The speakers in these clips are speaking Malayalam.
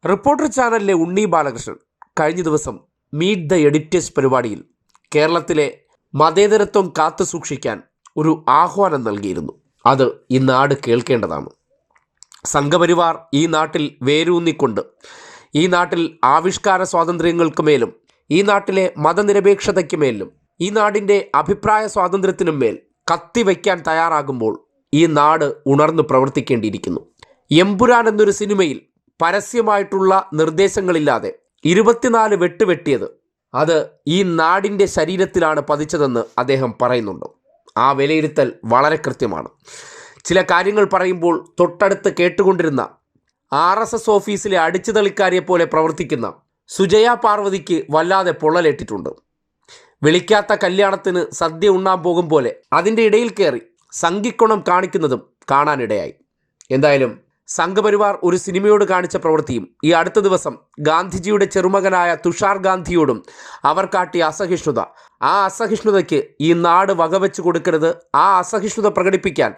റിപ്പോർട്ടർ ചാനലിലെ ഉണ്ണി ബാലകൃഷ്ണൻ കഴിഞ്ഞ ദിവസം മീറ്റ് ദ എഡിറ്റേഴ്സ് പരിപാടിയിൽ കേരളത്തിലെ മതേതരത്വം കാത്തു സൂക്ഷിക്കാൻ ഒരു ആഹ്വാനം നൽകിയിരുന്നു. അത് ഈ നാട് കേൾക്കേണ്ടതാണ്. സംഘപരിവാർ ഈ നാട്ടിൽ വേരൂന്നിക്കൊണ്ട് ഈ നാട്ടിൽ ആവിഷ്കാര സ്വാതന്ത്ര്യങ്ങൾക്ക് മേലും ഈ നാട്ടിലെ മതനിരപേക്ഷതയ്ക്ക് മേലും ഈ നാടിൻ്റെ അഭിപ്രായ സ്വാതന്ത്ര്യത്തിനും മേൽ കത്തിവയ്ക്കാൻ തയ്യാറാകുമ്പോൾ ഈ നാട് ഉണർന്നു പ്രവർത്തിക്കേണ്ടിയിരിക്കുന്നു. എമ്പുരാൻ എന്നൊരു സിനിമയിൽ പരസ്യമായിട്ടുള്ള നിർദ്ദേശങ്ങളില്ലാതെ 24 വെട്ട് വെട്ടിയത് അത് ഈ നാടിൻ്റെ ശരീരത്തിലാണ് പതിച്ചതെന്ന് അദ്ദേഹം പറയുന്നുണ്ട്. ആ വിലയിരുത്തൽ വളരെ കൃത്യമാണ്. ചില കാര്യങ്ങൾ പറയുമ്പോൾ തൊട്ടടുത്ത് കേട്ടുകൊണ്ടിരുന്ന RSS ഓഫീസിലെ അടിച്ചുതളിക്കാരിയെ പോലെ പ്രവർത്തിക്കുന്ന സുജയ പാർവതിക്ക് വല്ലാതെ പൊള്ളലേറ്റിട്ടുണ്ട്. വിളിക്കാത്ത കല്യാണത്തിന് സദ്യ ഉണ്ണാൻ പോകും പോലെ അതിൻ്റെ ഇടയിൽ കയറി സംഘിക്കുണം കാണിക്കുന്നതും കാണാനിടയായി. എന്തായാലും സംഘപരിവാർ ഒരു സിനിമയോട് കാണിച്ച പ്രവൃത്തിയും ഈ അടുത്ത ദിവസം ഗാന്ധിജിയുടെ ചെറുമകനായ തുഷാർ ഗാന്ധിയോടും അവർ കാട്ടിയ അസഹിഷ്ണുത, ആ അസഹിഷ്ണുതയ്ക്ക് ഈ നാട് വകവെച്ച് കൊടുക്കരുത്, ആ അസഹിഷ്ണുത പ്രകടിപ്പിക്കാൻ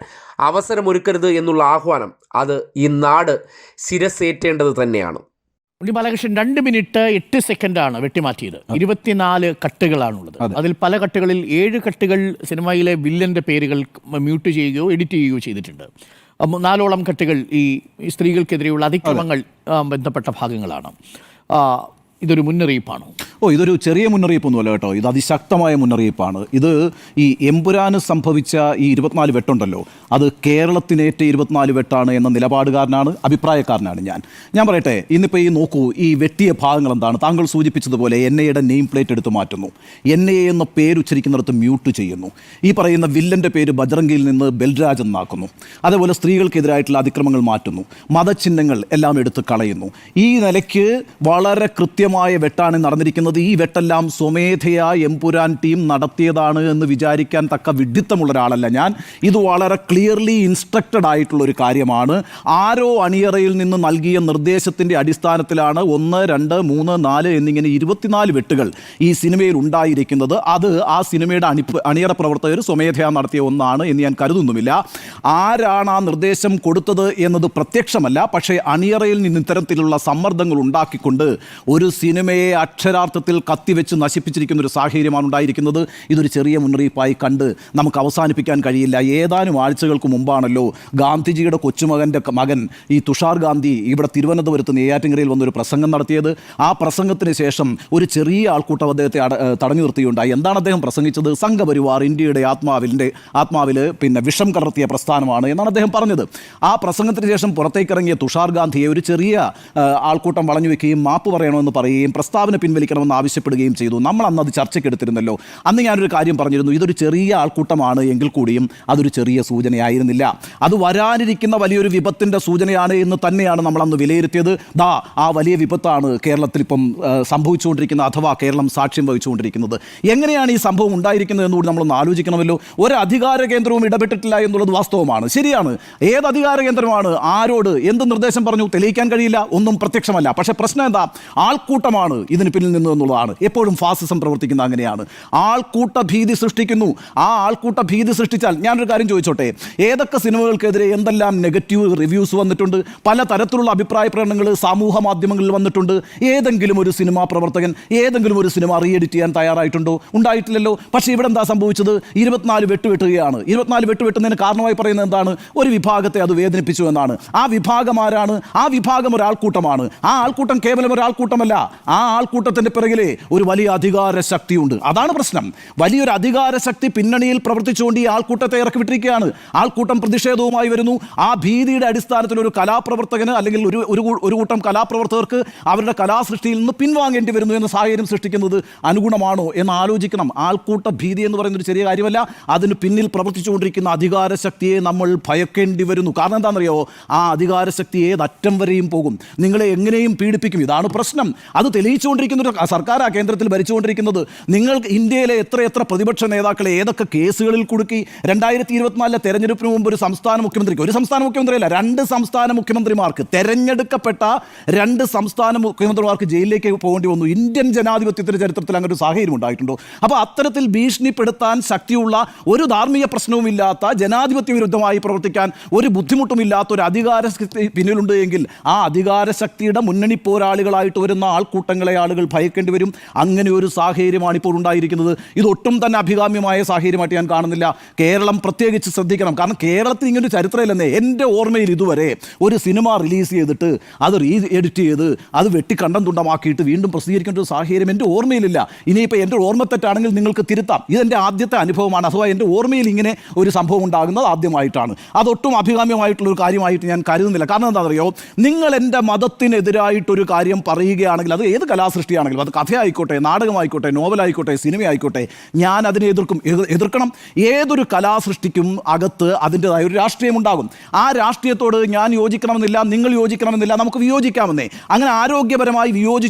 അവസരമൊരുക്കരുത് എന്നുള്ള ആഹ്വാനം അത് ഈ നാട് ശിരസേറ്റേണ്ടത് തന്നെയാണ്. ഉണ്ണി ബാലകൃഷ്ണൻ 2 മിനിറ്റ് 8 സെക്കൻഡാണ് വെട്ടിമാറ്റിയത്. 24 കട്ടുകളാണുള്ളത്. അതിൽ പല കട്ടുകളിൽ 7 കട്ടുകൾ സിനിമയിലെ വില്ലൻ്റെ പേരുകൾ മ്യൂട്ട് ചെയ്യുകയോ എഡിറ്റ് ചെയ്യുകയോ ചെയ്തിട്ടുണ്ട്. 4ഓളം കട്ടുകൾ ഈ സ്ത്രീകൾക്കെതിരെയുള്ള അതിക്രമങ്ങൾ ബന്ധപ്പെട്ട ഭാഗങ്ങളാണ്. ഇതൊരു മുന്നറിയിപ്പാണോ? ഇതൊരു ചെറിയ മുന്നറിയിപ്പൊന്നുമല്ല കേട്ടോ, ഇത് അതിശക്തമായ മുന്നറിയിപ്പാണ്. ഇത് ഈ എമ്പുരാന് സംഭവിച്ച ഈ 24 വെട്ടുണ്ടല്ലോ, അത് കേരളത്തിനേറ്റ 24 വെട്ടാണ് എന്ന നിലപാടുകാരനാണ്, അഭിപ്രായക്കാരനാണ് ഞാൻ പറയട്ടെ. ഇന്നിപ്പോൾ ഈ നോക്കൂ, ഈ വെട്ടിയ ഭാഗങ്ങൾ എന്താണ്? താങ്കൾ സൂചിപ്പിച്ചതുപോലെ NIAയുടെ നെയിം പ്ലേറ്റ് എടുത്ത് മാറ്റുന്നു, NIA എന്ന പേരുച്ചരിക്കുന്നിടത്ത് മ്യൂട്ട് ചെയ്യുന്നു, ഈ പറയുന്ന വില്ലൻ്റെ പേര് ബജ്രംഗിയിൽ നിന്ന് ബൽരാജ് എന്നാക്കുന്നു, അതേപോലെ സ്ത്രീകൾക്കെതിരായിട്ടുള്ള അതിക്രമങ്ങൾ മാറ്റുന്നു, മതചിഹ്നങ്ങൾ എല്ലാം എടുത്ത് കളയുന്നു. ഈ നിലയ്ക്ക് വളരെ കൃത്യമായ വെട്ടാണ് നടന്നിരിക്കുന്നത്. ഈ വെട്ടെല്ലാം സ്വമേധയാ എമ്പുരാൻ ടീം നടത്തിയതാണ് എന്ന് വിചാരിക്കാൻ തക്ക വിഡ്ഢിത്തമുള്ള ഒരാളല്ല ഞാൻ. ഇത് വളരെ ക്ലിയർലി ഇൻസ്ട്രക്റ്റഡ് ആയിട്ടുള്ള ഒരു കാര്യമാണ്. ആരോ അണിയറയിൽ നിന്ന് നൽകിയ നിർദ്ദേശത്തിൻ്റെ അടിസ്ഥാനത്തിലാണ് 1, 2, 3, 4 എന്നിങ്ങനെ 24 വെട്ടുകൾ ഈ സിനിമയിൽ ഉണ്ടായിരിക്കുന്നത്. അത് ആ സിനിമയുടെ അണിയറ പ്രവർത്തകർ സ്വമേധയാ നടത്തിയ ഒന്നാണ് എന്ന് ഞാൻ കരുതുന്നുമില്ല. ആരാണ് ആ നിർദ്ദേശം കൊടുത്തത് എന്നത് പ്രത്യക്ഷമല്ല, പക്ഷേ അണിയറയിൽ നിന്ന് ഇത്തരത്തിലുള്ള സമ്മർദ്ദങ്ങൾ ഉണ്ടാക്കിക്കൊണ്ട് ഒരു സിനിമയെ അക്ഷരാർത്ഥത്തിൽ കത്തിവെച്ച് നശിപ്പിച്ചിരിക്കുന്ന ഒരു സാഹചര്യമാണ് ഉണ്ടായിരിക്കുന്നത്. ഇതൊരു ചെറിയ മുന്നറിയിപ്പായി കണ്ട് നമുക്ക് അവസാനിപ്പിക്കാൻ കഴിയില്ല. ഏതാനും ആഴ്ചകൾക്ക് മുമ്പാണല്ലോ ഗാന്ധിജിയുടെ കൊച്ചുമകൻ്റെ മകൻ ഈ തുഷാർ ഗാന്ധി ഇവിടെ തിരുവനന്തപുരത്ത് നെയ്യാറ്റിൻകരയിൽ വന്നൊരു പ്രസംഗം നടത്തിയത്. ആ പ്രസംഗത്തിന് ശേഷം ഒരു ചെറിയ ആൾക്കൂട്ടം അദ്ദേഹത്തെ തടഞ്ഞു നിർത്തിയുണ്ടായി. എന്താണ് അദ്ദേഹം പ്രസംഗിച്ചത്? സംഘപരിവാർ ഇന്ത്യയുടെ ആത്മാവിൽ പിന്നെ വിഷം കലർത്തിയ പ്രസ്ഥാനമാണ് എന്നാണ് അദ്ദേഹം പറഞ്ഞത്. ആ പ്രസംഗത്തിന് ശേഷം പുറത്തേക്കിറങ്ങിയ തുഷാർ ഗാന്ധിയെ ഒരു ചെറിയ ആൾക്കൂട്ടം വളഞ്ഞു വെക്കുകയും മാപ്പ് പറയണമെന്ന് പറയുകയും പ്രസ്താവന പിൻവലിക്കണമെന്ന് ആവശ്യപ്പെടുകയും ചെയ്തു. നമ്മൾ അന്ന് അത് ചർച്ചയ്ക്കെടുത്തിരുന്നല്ലോ. അന്ന് ഞാനൊരു കാര്യം പറഞ്ഞിരുന്നു, ഇതൊരു ചെറിയ ആൾക്കൂട്ടമാണ് എങ്കിൽ കൂടിയും അതൊരു ചെറിയ സൂചനയായിരുന്നില്ല, അത് വരാനിരിക്കുന്ന വലിയൊരു വിപത്തിൻ്റെ സൂചനയാണ് എന്ന് തന്നെയാണ് നമ്മൾ അന്ന് വിലയിരുത്തിയത്. ആ വലിയ വിപത്താണ് കേരളത്തിൽ ഇപ്പം സംഭവിച്ചുകൊണ്ടിരിക്കുന്നത്, അഥവാ കേരളം സാക്ഷ്യം വഹിച്ചുകൊണ്ടിരിക്കുന്നത്. എങ്ങനെയാണ് ഈ സംഭവം ഉണ്ടായിരിക്കുന്നത് എന്നുകൂടി നമ്മളൊന്ന് ആലോചിക്കണമല്ലോ. ഒരു അധികാര കേന്ദ്രവും ഇടപെട്ടിട്ടില്ല എന്നുള്ളത് വാസ്തവമാണ്, ശരിയാണ്. ഏത് അധികാര കേന്ദ്രമാണ് ആരോട് എന്ത് നിർദ്ദേശം പറഞ്ഞു തെളിയിക്കാൻ കഴിയില്ല, ഒന്നും പ്രത്യക്ഷമല്ല. പക്ഷേ പ്രശ്നം എന്താ? ആൾക്കൂട്ടമാണ് ഇതിന് പിന്നിൽ നിന്ന് എന്നുള്ളതാണ്. എപ്പോഴും ഫാസിസം പ്രവർത്തിക്കുന്ന അങ്ങനെയാണ്, ആൾക്കൂട്ട ഭീതി സൃഷ്ടിക്കുന്നു. ആ ആൾക്കൂട്ട ഭീതി സൃഷ്ടിച്ചാൽ ഞാനൊരു കാര്യം ചോദിച്ചോട്ടെ, ഏതൊക്കെ സിനിമകൾക്കെതിരെ എന്തെല്ലാം നെഗറ്റീവ് റിവ്യൂസ് വന്നിട്ടുണ്ട്, പല തരത്തിലുള്ള അഭിപ്രായ പ്രകടനങ്ങൾ സമൂഹ മാധ്യമങ്ങളിൽ വന്നിട്ടുണ്ട്. ഏതെങ്കിലും ഒരു സിനിമാ പ്രവർത്തകൻ ഏതെങ്കിലും ഒരു സിനിമ റീഎഡിറ്റ് ചെയ്യാൻ തയ്യാറായിട്ടുണ്ടോ? ഉണ്ടായിട്ടില്ലല്ലോ. പക്ഷേ ഇവിടെ എന്താ സംഭവിച്ചത്? 24 വെട്ട് വെട്ടുകയാണ്. 24 വെട്ട് വെട്ടുന്നതിന് കാരണമായി പറയുന്നത് എന്താണ്? ഒരു വിഭാഗത്തെ അത് വേദനിപ്പിച്ചു എന്നാണ്. ആ വിഭാഗം ആരാണ്? ആ വിഭാഗം ഒരാൾക്കൂട്ടമാണ്. ആ ആൾക്കൂട്ടം കേവലം ഒരാൾക്കൂട്ടമല്ല, ആ ആൾക്കൂട്ടത്തിൻ്റെ പിറകിലെ ഒരു വലിയ അധികാര ശക്തിയുണ്ട്. അതാണ് പ്രശ്നം. വലിയൊരു അധികാര ശക്തി പിന്നണിയിൽ പ്രവർത്തിച്ചുകൊണ്ട് ഈ ആൾക്കൂട്ടത്തെ ഇറക്കി വിട്ടിരിക്കുകയാണ്. ആൾക്കൂട്ടം പ്രതിഷേധവുമായി വരുന്നു. ആ ഭീതിയുടെ അടിസ്ഥാനത്തിൽ ഒരു കലാപ്രവർത്തകന് അല്ലെങ്കിൽ ഒരു കൂട്ടം കലാപ്രവർത്തകർക്ക് അവരുടെ കലാസൃഷ്ടിയിൽ നിന്ന് പിൻവാങ്ങേണ്ടി വരുന്നു എന്ന സാഹചര്യം സൃഷ്ടിക്കുന്നത് അനുഗുണമാണോ എന്ന് ആലോചിക്കണം. ആൾക്കൂട്ട ഭീതി എന്ന് പറയുന്നൊരു ചെറിയ കാര്യമല്ല. അതിന് പിന്നിൽ പ്രവർത്തിച്ചുകൊണ്ടിരിക്കുന്ന അധികാര ശക്തിയെ നമ്മൾ ഭയക്കേണ്ടി വരുന്നു. കാരണം എന്താണെന്നറിയോ? ആ അധികാര ശക്തി ഏതറ്റം വരെയും പോകും, നിങ്ങളെ എങ്ങനെയും പീഡിപ്പിക്കും. ഇതാണ് പ്രശ്നം. അത് തെളിയിച്ചുകൊണ്ടിരിക്കുന്ന ഒരു സർക്കാരാണ് കേന്ദ്രത്തിൽ ഭരിച്ചുകൊണ്ടിരിക്കുന്നത്. നിങ്ങൾ ഇന്ത്യയിലെ എത്ര പ്രതിപക്ഷ നേതാക്കളെ ഏതൊക്കെ കേസുകളിൽ കുടുക്കി. 2024 തെരഞ്ഞെടുപ്പിന് മുമ്പ് ഒരു സംസ്ഥാന മുഖ്യമന്ത്രിയല്ല 2 സംസ്ഥാന മുഖ്യമന്ത്രിമാർക്ക്, തെരഞ്ഞെടുക്കപ്പെട്ട 2 സംസ്ഥാന മുഖ്യമന്ത്രിമാർക്ക് ജയിലിലേക്ക് പോകേണ്ടി വന്നു. ഇന്ത്യൻ ജനാധിപത്യത്തിന്റെ ചരിത്രത്തിൽ അങ്ങനെ ഒരു സാഹചര്യം ഉണ്ടായിട്ടുണ്ടോ? അപ്പോൾ അത്തരത്തിൽ ഭീഷണിപ്പെടുത്താൻ ശക്തിയുള്ള, ഒരു ധാർമ്മിക പ്രശ്നവുമില്ലാത്ത, ജനാധിപത്യ വിരുദ്ധമായി പ്രവർത്തിക്കാൻ ഒരു ബുദ്ധിമുട്ടുമില്ലാത്ത ഒരു അധികാരശക്തി പിന്നിലുണ്ട് എങ്കിൽ ആ അധികാരശക്തിയുടെ മുന്നണി പോരാളികളായിട്ട് വരുന്ന ആൾക്കൂട്ടങ്ങളെ ആളുകൾ ഭയക്കേണ്ടി വരും. അങ്ങനെ ഒരു സാഹചര്യമാണ് ഇപ്പോൾ ഉണ്ടായിരിക്കുന്നത്. ഇതൊട്ടും തന്നെ അഭികാമ്യമായ സാഹചര്യമായിട്ട് ഞാൻ കാണുന്നില്ല. കേരളം പ്രത്യേകിച്ച് ശ്രദ്ധിക്കണം. കാരണം കേരളത്തിൽ ഇങ്ങനൊരു ചരിത്രമില്ലെന്നേ. എൻ്റെ ഓർമ്മയിൽ ഇതുവരെ ഒരു സിനിമ റിലീസ് ചെയ്തിട്ട് അത് എഡിറ്റ് ചെയ്ത് അത് വെട്ടിക്കണ്ടം തുണ്ടമാക്കിയിട്ട് വീണ്ടും പ്രസിദ്ധീകരിക്കേണ്ട ഒരു സാഹചര്യം എൻ്റെ ഓർമ്മയിലില്ല. ഇനിയിപ്പോൾ എൻ്റെ ഓർമ്മത്തെറ്റാണെങ്കിൽ നിങ്ങൾക്ക് തിരുത്താം. ഇതെൻ്റെ ആദ്യത്തെ അനുഭവമാണ്. അഥവാ എൻ്റെ ഓർമ്മയിൽ ഇങ്ങനെ ഒരു സംഭവം ഉണ്ടാകുന്നത് ആദ്യമായിട്ടാണ്. അതൊട്ടും അഭികാമ്യമായിട്ടുള്ളൊരു കാര്യമായിട്ട് ഞാൻ കരുതുന്നില്ല. കാരണം എന്താണെന്നറിയോ, നിങ്ങൾ എൻ്റെ മതത്തിനെതിരായിട്ടൊരു കാര്യം പറയുകയാണെങ്കിൽ, അത് ഏത് കലാസൃഷ്ടിയാണെങ്കിലും, അത് കഥയായിക്കോട്ടെ, നാടകമായിക്കോട്ടെ, നോവലായിക്കോട്ടെ, സിനിമയായിക്കോട്ടെ, ഞാൻ അതിനെ എതിർക്കണം. ഏതൊരു കലാസൃഷ്ടിക്കും അകത്ത് അതിൻ്റെതായ ഒരു രാഷ്ട്രീയമുണ്ടാകും. ആ രാഷ്ട്രീയത്തോട് ഞാൻ യോജിക്കണമെന്നില്ല, നിങ്ങൾ യോജിക്കണമെന്നില്ല, നമുക്ക് വിയോജിക്കാമെന്നേ. അങ്ങനെ ആരോഗ്യപരമായി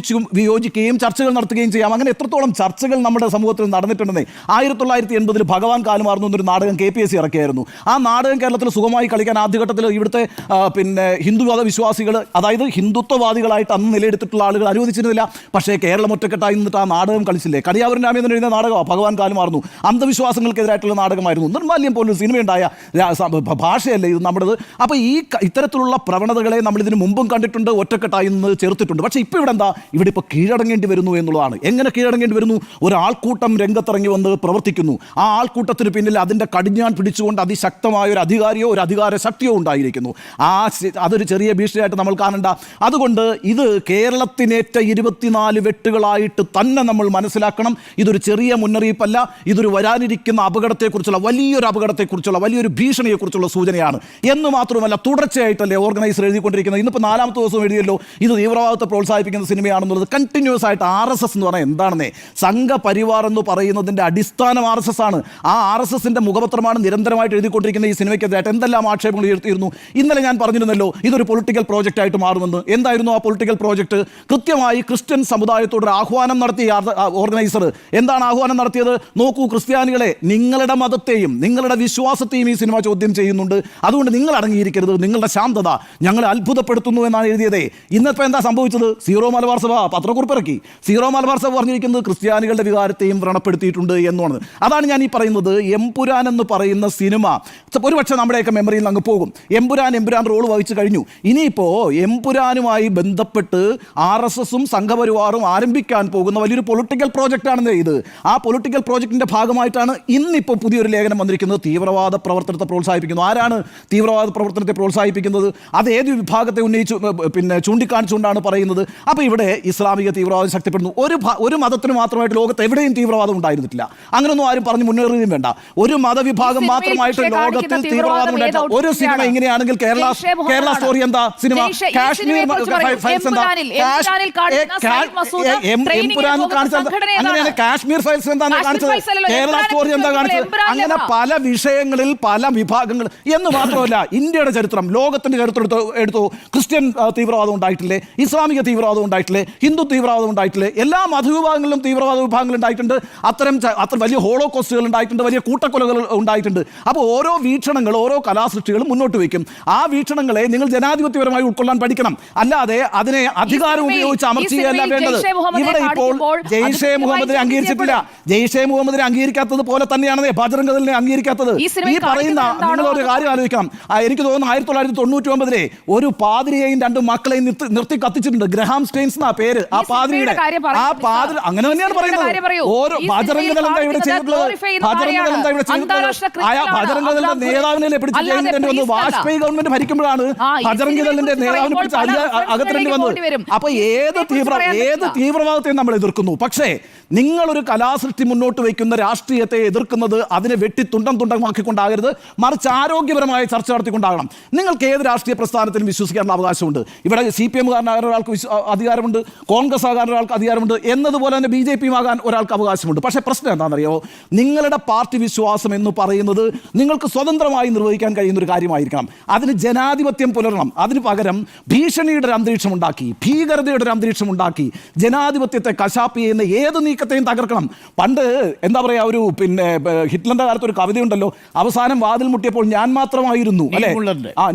വിയോജിക്കുകയും ചർച്ചകൾ നടത്തുകയും ചെയ്യാം. അങ്ങനെ എത്രത്തോളം ചർച്ചകൾ നമ്മുടെ സമൂഹത്തിൽ നടന്നിട്ടുണ്ടെന്നേ. 1980 ഭഗവാൻ കാലുമാറുന്നു എന്നൊരു നാടകം KPSC ഇറക്കിയായിരുന്നു. ആ നാടകം കേരളത്തിൽ സുഖമായി കളിക്കാൻ ആദ്യഘട്ടത്തിൽ ഇവിടുത്തെ ഹിന്ദുമത വിശ്വാസികൾ, അതായത് ഹിന്ദുത്വവാദികളായിട്ട് അന്ന് നിലയെടുത്തിട്ടുള്ള ആളുകൾ അനുവദിച്ചിരുന്നില്ല. പക്ഷേ കേരളം ഒറ്റക്കെട്ടായി നിന്നിട്ട് ആ നാടകം കളിച്ചില്ലേ. കടിയാവൂരൻ രാമേന്ദ്രൻ എഴുതിയ നാടകമാണ് ഭഗവാൻ കാലുമാറുന്നു. അന്ധവിശ്വാസങ്ങൾക്കെതിരായിട്ടുള്ള നാടകമായിരുന്നു. നിർമാല്യം പോലൊരു സിനിമയുണ്ടായ ഭാഷയല്ലേ ഇത് നമ്മുടേത്. അപ്പോൾ ഇത്തരത്തിലുള്ള പ്രവണതകളെ നമ്മൾ ഇതിന് മുമ്പും കണ്ടിട്ടുണ്ട്, ഒറ്റക്കെട്ടായി നിന്ന് ചേർത്തിട്ടുണ്ട്. പക്ഷേ ഇപ്പോൾ ഇവിടെ ഇപ്പോൾ കീഴടങ്ങേണ്ടി വരുന്നു എന്നുള്ളതാണ്. എങ്ങനെ കീഴടങ്ങേണ്ടി വരുന്നു? ഒരാൾക്കൂട്ടം രംഗത്തിറങ്ങി വന്ന് പ്രവർത്തിക്കുന്നു. ആ ആൾക്കൂട്ടത്തിന് പിന്നിൽ അതിൻ്റെ കടിഞ്ഞാൻ പിടിച്ചുകൊണ്ട് അതിശക്തമായ ഒരു അധികാരിയോ ഒരു അധികാര ശക്തിയോ ഉണ്ടായിരിക്കുന്നു. അതൊരു ചെറിയ ഭീഷണിയായിട്ട് നമ്മൾ കാണണ്ട. അതുകൊണ്ട് ഇത് കേരളത്തിനേറ്റ 24 വെട്ടുകളായിട്ട് തന്നെ നമ്മൾ മനസ്സിലാക്കണം. ഇതൊരു ചെറിയ മുന്നറിയിപ്പല്ല. ഇതൊരു വരാനിരിക്കുന്ന അപകടത്തെക്കുറിച്ചുള്ള വലിയൊരു ഭീഷണിയെക്കുറിച്ചുള്ള സൂചനയാണ് എന്ന് മാത്രമല്ല, തുടർച്ചയായിട്ടല്ലേ ഓർഗനൈസർ എഴുതിക്കൊണ്ടിരിക്കുന്നത്. ഇന്നിപ്പോൾ 4ാമത്തെ ദിവസം എഴുതിയല്ലോ ഇത് തീവ്രവാദത്തെ പ്രോത്സാഹിപ്പിക്കുന്ന സിനിമയാണെന്നുള്ളത്. കണ്ടിന്യൂസ് ആയിട്ട് RSS എന്ന് പറഞ്ഞാൽ എന്താണെന്നേ, സംഘപരിവാർ എന്ന് പറയുന്നതിൻ്റെ അടിസ്ഥാനം RSS ആണ്. ആ RSSന്റെ മുഖപത്രമാണ് നിരന്തരമായിട്ട് എഴുതിക്കൊണ്ടിരിക്കുന്ന ഈ സിനിമയ്ക്കെതിരായിട്ട് എന്തെല്ലാം ആക്ഷേപങ്ങൾ ഉയർത്തിയിരുന്നു. ഇന്നലെ ഞാൻ പറഞ്ഞിരുന്നല്ലോ ഇതൊരു പൊളിറ്റിക്കൽ പ്രോജക്റ്റ് ആയിട്ട് മാറുമെന്ന്. എന്തായിരുന്നു ആ പൊളിറ്റിക്കൽ പ്രോജക്റ്റ്? കൃത്യമായി ക്രിസ്ത്യൻ സമുദായത്തോട് ഒരു ആഹ്വാനം നടത്തിയ ഓർഗനൈസർ എന്താണ് ആഹ്വാനം നടത്തിയത്? നോക്കൂ ക്രിസ്ത്യാനികളെ, നിങ്ങളുടെ മതത്തെയും നിങ്ങളുടെ വിശ്വാസത്തെയും ഈ സിനിമ ചോദ്യം ചെയ്യുന്നുണ്ട്. അതുകൊണ്ട് നിങ്ങൾ അടങ്ങിയിരിക്കരുത്. നിങ്ങളുടെ ശാന്തത ഞങ്ങളെ അത്ഭുതപ്പെടുത്തുന്നു എന്നാണ് എഴുതിയത്. ഇന്നിപ്പോൾ എന്താ സംഭവിച്ചത്? സീറോ മലബാർ സഭ പത്രക്കുറിപ്പിറക്കി. സീറോ മലബാർ സഭ പറഞ്ഞിരിക്കുന്നത് ക്രിസ്ത്യാനികളുടെ വികാരത്തെയും വ്രണപ്പെടുത്തിയിട്ടുണ്ട് എന്നാണ്. അതാണ് ഞാൻ ഈ പറയുന്നത്. എമ്പുരാൻ എന്ന് പറയുന്ന സിനിമ ഒരുപക്ഷെ നമ്മുടെയൊക്കെ മെമ്മറിയിൽ അങ്ങ് പോകും. എമ്പുരാൻ റോൾ വഹിച്ചു കഴിഞ്ഞു. ഇനിയിപ്പോൾ എമ്പുരാനുമായി ബന്ധപ്പെട്ട് RSSും സംഘപരിവാറും ആരംഭിക്കാൻ പോകുന്ന വലിയൊരു പൊളിറ്റിക്കൽ പ്രോജക്റ്റാണെന്ന് ഇത്. ആ പൊളിറ്റിക്കൽ പ്രോജക്റ്റിൻ്റെ ഭാഗമായിട്ടാണ് ഇന്നിപ്പോൾ പുതിയൊരു ലേഖനം വന്നിരിക്കുന്നത്. തീവ്രവാദ പ്രവർത്തനത്തെ പ്രോത്സാഹിപ്പിക്കുന്നു. ആരാണ് തീവ്രവാദ പ്രവർത്തനത്തെ പ്രോത്സാഹിപ്പിക്കുന്നത്? അത് ഏത് വിഭാഗത്തെ ചൂണ്ടിക്കാണിച്ചുകൊണ്ടാണ് പറയുന്നത്. അപ്പോൾ ഇവിടെ ഇസ്ലാമിക തീവ്രവാദം ശക്തിപ്പെടുന്നു. ഒരു മതത്തിന് മാത്രമായിട്ട് ലോകത്ത് എവിടെയും തീവ്രവാദം ഉണ്ടായിരുന്നിട്ടില്ല. അങ്ങനെയൊന്നും ആരും പറഞ്ഞു മുന്നേറുകയും വേണ്ട. ഒരു മതവിഭാഗം മാത്രമായിട്ട് ലോകത്തിൽ തീവ്രവാദം ഉണ്ടായിട്ടില്ല. ഒരു സിനിമ ഇങ്ങനെയാണെങ്കിൽ കേരള സ്റ്റോറി എന്താ? സിനിമ കാശ്മീർ ഫയൽസ് എന്താ? അങ്ങനെയാണ് കാശ്മീർ ഫയൽസ് എന്താണ് കാണിച്ചത്? കേരള സ്റ്റോറി എന്താ കാണിച്ചത്? അങ്ങനെ പല വിഷയങ്ങളിൽ പല വിഭാഗങ്ങൾ എന്ന് മാത്രമല്ല, ഇന്ത്യയുടെ ചരിത്രം, ലോകത്തിന്റെ ചരിത്രം എടുത്തു. ക്രിസ്ത്യൻ തീവ്രവാദം ഉണ്ടായിട്ടില്ലേ? ഇസ്ലാമിക തീവ്രവാദം ഉണ്ടായിട്ടില്ലേ? ഹിന്ദു തീവ്രവാദം ഉണ്ടായിട്ടില്ലേ? എല്ലാ മതവിഭാഗങ്ങളിലും തീവ്രവാദ വിഭാഗങ്ങൾ ഉണ്ടായിട്ടുണ്ട്. അത്ര വലിയ ഹോളോകോസ്റ്റുകൾ ഉണ്ടായിട്ടുണ്ട്, വലിയ കൂട്ടക്കൊലകൾ ഉണ്ടായിട്ടുണ്ട്. അപ്പോൾ ഓരോ വീക്ഷണങ്ങൾ, ഓരോ കലാസൃഷ്ടികളും മുന്നോട്ട് വയ്ക്കും. ആ വീക്ഷണങ്ങളെ നിങ്ങൾ ജനാധിപത്യപരമായി ഉൾക്കൊള്ളാൻ പഠിക്കണം. അല്ലാതെ അതിനെ അധികാരം ഉപയോഗിച്ച് അമർച്ചുകയല്ല വേണ്ടത്. ഇവിടെ ഇപ്പോൾ ജെയ്ഷെ മുഹമ്മദിനെ അംഗീകരിച്ചിട്ടില്ല. ജെയ്ഷെ മുഹമ്മദിനെ അംഗീകരിക്കാത്തത് പോലെ തന്നെയാണ് ബജ്റംഗ് ദളിനെ അംഗീകരിക്കാത്തത്. ഈ പറയുന്ന നിങ്ങളൊരു കാര്യം ആലോചിക്കണം. എനിക്ക് തോന്നുന്നു 1999 ഒരു പാതിരിയെയും 2 മക്കളെയും നിർത്തി കത്തിച്ചിട്ടുണ്ട്. ഗ്രഹാം സ്റ്റെയിൻസ് എന്നാ പേര് ആ പാതിരിയുടെ. ആ പാതിരി അങ്ങനെ തന്നെയാണ് പറയുന്നത്. ഓരോ ബജ്റംഗ് ദൾ എന്താ ഇവിടെ ചെയ്തിട്ടുള്ളത്? ബജ്റംഗ് ദളിന്റെ നേതാവിനെ പിടിച്ച് ജയിലിൽ വന്നു. വാജ്പേയി ഗവൺമെന്റ് ഭരിക്കുമ്പോഴാണ് ബജ്റംഗ് ദളിന്റെ നേതാവിനെ പിടിച്ച് അകത്തിരേണ്ടി വന്നത്. അപ്പൊ ഏത് തീവ്രവാദത്തെയും നമ്മൾ എതിർക്കുന്നു. പക്ഷേ നിങ്ങളൊരു കലാസൃഷ്ടി മുന്നോട്ട് വയ്ക്കുന്ന രാഷ്ട്രീയത്തെ എതിർക്കുന്നത് അതിനെ വെട്ടി തുണ്ടമാക്കിക്കൊണ്ടാകരുത്, മറിച്ച് ആരോഗ്യപരമായ ചർച്ച നടത്തിക്കൊണ്ടാകണം. നിങ്ങൾക്ക് ഏത് രാഷ്ട്രീയ പ്രസ്ഥാനത്തിലും വിശ്വസിക്കാനുള്ള അവകാശമുണ്ട്. ഇവിടെ CPM-കാരനായ ഒരാൾക്ക് അധികാരമുണ്ട്, കോൺഗ്രസ്സുകാരൻ ഒരാൾക്ക് അധികാരമുണ്ട്, എന്നതുപോലെ തന്നെ BJP-ആകാൻ ഒരാൾക്ക് അവകാശമുണ്ട്. പക്ഷേ പ്രശ്നം എന്താണെന്നറിയോ? നിങ്ങളുടെ പാർട്ടി വിശ്വാസം എന്ന് പറയുന്നത് നിങ്ങൾക്ക് സ്വതന്ത്രമായി നിർവഹിക്കാൻ കഴിയുന്ന ഒരു കാര്യമായിരിക്കണം. അതിന് ജനാധിപത്യം പുലരണം. അതിന് പകരം ഭീഷണിയുടെ ഒരു അന്തരീക്ഷം ഉണ്ടാക്കി, ഭീകരതയുടെ ഒരു അന്തരീക്ഷം അന്തരീക്ഷം ഉണ്ടാക്കി ജനാധിപത്യത്തെ കശാപ്പ് ചെയ്യുന്ന ഏത് നീക്കത്തെയും തകർക്കണം. പണ്ട് എന്താ പറയുക, ഒരു ഹിറ്റ്ലറിന്റെ കാലത്ത് ഒരു കവിതയുണ്ടല്ലോ, അവസാനം വാതിൽ മുട്ടിയപ്പോൾ ഞാൻ മാത്രമായിരുന്നു, അല്ലെ?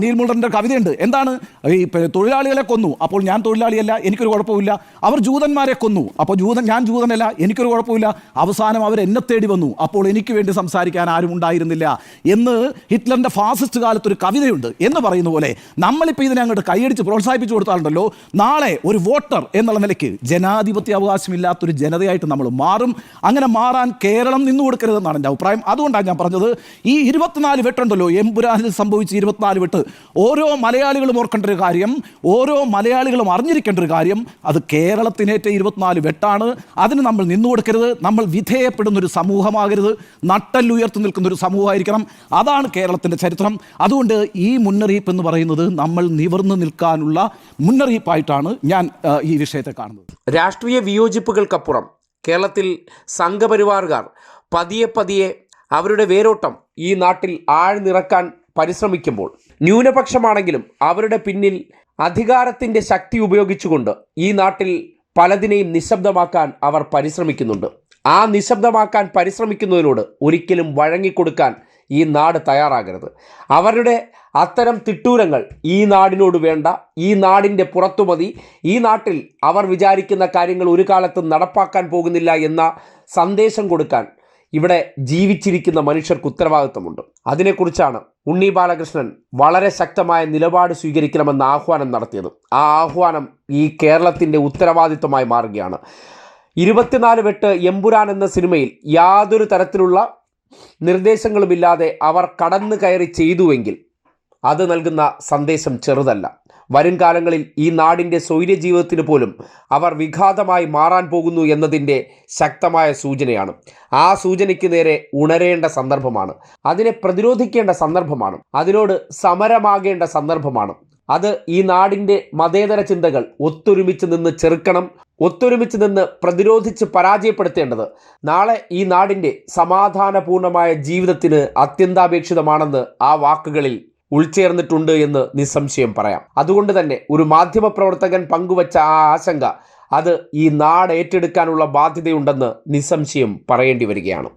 നീൽ മുള്ളറിന്റെ കവിതയുണ്ട്. എന്താണ്? ഈ തൊഴിലാളികളെ കൊന്നു, അപ്പോൾ ഞാൻ തൊഴിലാളിയല്ല, എനിക്കൊരു കുഴപ്പമില്ല. അവർ ജൂതന്മാരെ കൊന്നു, അപ്പോൾ ഞാൻ ജൂതനല്ല, എനിക്കൊരു കുഴപ്പമില്ല. അവസാനം അവർ എന്നെ തേടി വന്നു, അപ്പോൾ എനിക്ക് വേണ്ടി സംസാരിക്കാൻ ആരും ഉണ്ടായിരുന്നില്ല എന്ന് ഹിറ്റ്ലറിന്റെ ഫാസിസ്റ്റ് കാലത്ത് ഒരു കവിതയുണ്ട്. എന്ന് പറയുന്ന പോലെ നമ്മളിപ്പോൾ ഇതിനെ അങ്ങോട്ട് കൈയടിച്ച് പ്രോത്സാഹിപ്പിച്ചു കൊടുത്താലുണ്ടല്ലോ, നാളെ ഒരു വോട്ടർ എന്നുള്ള നിലയ്ക്ക് ജനാധിപത്യ അവകാശമില്ലാത്തൊരു ജനതയായിട്ട് നമ്മൾ മാറും. അങ്ങനെ മാറാൻ കേരളം നിന്നു കൊടുക്കരുതെന്നാണ് എൻ്റെ അഭിപ്രായം. അതുകൊണ്ടാണ് ഞാൻ പറഞ്ഞത്, ഈ 24 വെട്ടുണ്ടല്ലോ, എമ്പുരാനിൽ സംഭവിച്ച 24 വെട്ട്, ഓരോ മലയാളികളും ഓർക്കേണ്ട ഒരു കാര്യം, ഓരോ മലയാളികളും അറിഞ്ഞിരിക്കേണ്ട ഒരു കാര്യം, അത് കേരളത്തിനേറ്റ 24 വെട്ടാണ്. അതിന് നമ്മൾ നിന്നു കൊടുക്കരുത്. നമ്മൾ വിധേയപ്പെടുന്ന ഒരു സമൂഹമാകരുത്, നട്ടല്ലുയർത്തി നിൽക്കുന്ന ഒരു സമൂഹമായിരിക്കണം. അതാണ് കേരളത്തിൻ്റെ ചരിത്രം. അതുകൊണ്ട് ഈ മുന്നറിയിപ്പ് എന്ന് പറയുന്നത് നമ്മൾ നിവർന്നു നിൽക്കാനുള്ള മുന്നറിയിപ്പായിട്ടാണ് ഞാൻ ഈ വിഷയത്തെ കാണുന്നത്. രാഷ്ട്രീയ വിയോജിപ്പുകൾക്കപ്പുറം കേരളത്തിൽ സംഘപരിവാറുകാർ പതിയെ പതിയെ അവരുടെ വേരോട്ടം ഈ നാട്ടിൽ ആഴ്ന്നിറക്കാൻ പരിശ്രമിക്കുമ്പോൾ, ന്യൂനപക്ഷമാണെങ്കിലും അവരുടെ പിന്നിൽ അധികാരത്തിൻ്റെ ശക്തി ഉപയോഗിച്ചുകൊണ്ട് ഈ നാട്ടിൽ പലതിനെയും നിശബ്ദമാക്കാൻ അവർ പരിശ്രമിക്കുന്നുണ്ട്. ആ നിശബ്ദമാക്കാൻ പരിശ്രമിക്കുന്നതിനോട് ഒരിക്കലും വഴങ്ങിക്കൊടുക്കാൻ ഈ നാട് തയ്യാറാകരുത്. അവരുടെ അത്തരം തിട്ടൂരങ്ങൾ ഈ നാടിനോട് വേണ്ട, ഈ നാടിൻ്റെ പുറത്തു മതി, ഈ നാട്ടിൽ അവർ വിചാരിക്കുന്ന കാര്യങ്ങൾ ഒരു കാലത്തും നടപ്പാക്കാൻ പോകുന്നില്ല എന്ന സന്ദേശം കൊടുക്കാൻ ഇവിടെ ജീവിച്ചിരിക്കുന്ന മനുഷ്യർക്ക് ഉത്തരവാദിത്വമുണ്ട്. അതിനെക്കുറിച്ചാണ് ഉണ്ണി ബാലകൃഷ്ണൻ വളരെ ശക്തമായ നിലപാട് സ്വീകരിക്കണമെന്ന ആഹ്വാനം നടത്തിയത്. ആ ആഹ്വാനം ഈ കേരളത്തിൻ്റെ ഉത്തരവാദിത്വമായി മാറുകയാണ്. 24 വെട്ട് എമ്പുരാൻ എന്ന സിനിമയിൽ യാതൊരു തരത്തിലുള്ള നിർദ്ദേശങ്ങളുമില്ലാതെ അവർ കടന്നു കയറി ചെയ്തുവെങ്കിൽ അത് നൽകുന്ന സന്ദേശം ചെറുതല്ല. വരും കാലങ്ങളിൽ ഈ നാടിൻ്റെ സ്വൈര്യ ജീവിതത്തിന് പോലും അവർ വിഘാതമായി മാറാൻ പോകുന്നു എന്നതിൻ്റെ ശക്തമായ സൂചനയാണ്. ആ സൂചനയ്ക്ക് നേരെ ഉണരേണ്ട സന്ദർഭമാണ്, അതിനെ പ്രതിരോധിക്കേണ്ട സന്ദർഭമാണ്, അതിനോട് സമരമാകേണ്ട സന്ദർഭമാണ്. അത് ഈ നാടിൻ്റെ മതേതര ചിന്തകൾ ഒത്തൊരുമിച്ച് നിന്ന് ചെറുക്കണം, ഒത്തൊരുമിച്ച് നിന്ന് പ്രതിരോധിച്ച് പരാജയപ്പെടുത്തേണ്ടത് നാളെ ഈ നാടിൻ്റെ സമാധാനപൂർണമായ ജീവിതത്തിന് അത്യന്താപേക്ഷിതമാണെന്ന് ആ വാക്കുകളിൽ ഉൾച്ചേർന്നിട്ടുണ്ട് എന്ന് നിസ്സംശയം പറയാം. അതുകൊണ്ട് തന്നെ ഒരു മാധ്യമപ്രവർത്തകൻ പങ്കുവച്ച ആ ആശങ്ക, അത് ഈ നാട് ഏറ്റെടുക്കാനുള്ള ബാധ്യതയുണ്ടെന്ന് നിസ്സംശയം പറയേണ്ടി വരികയാണ്.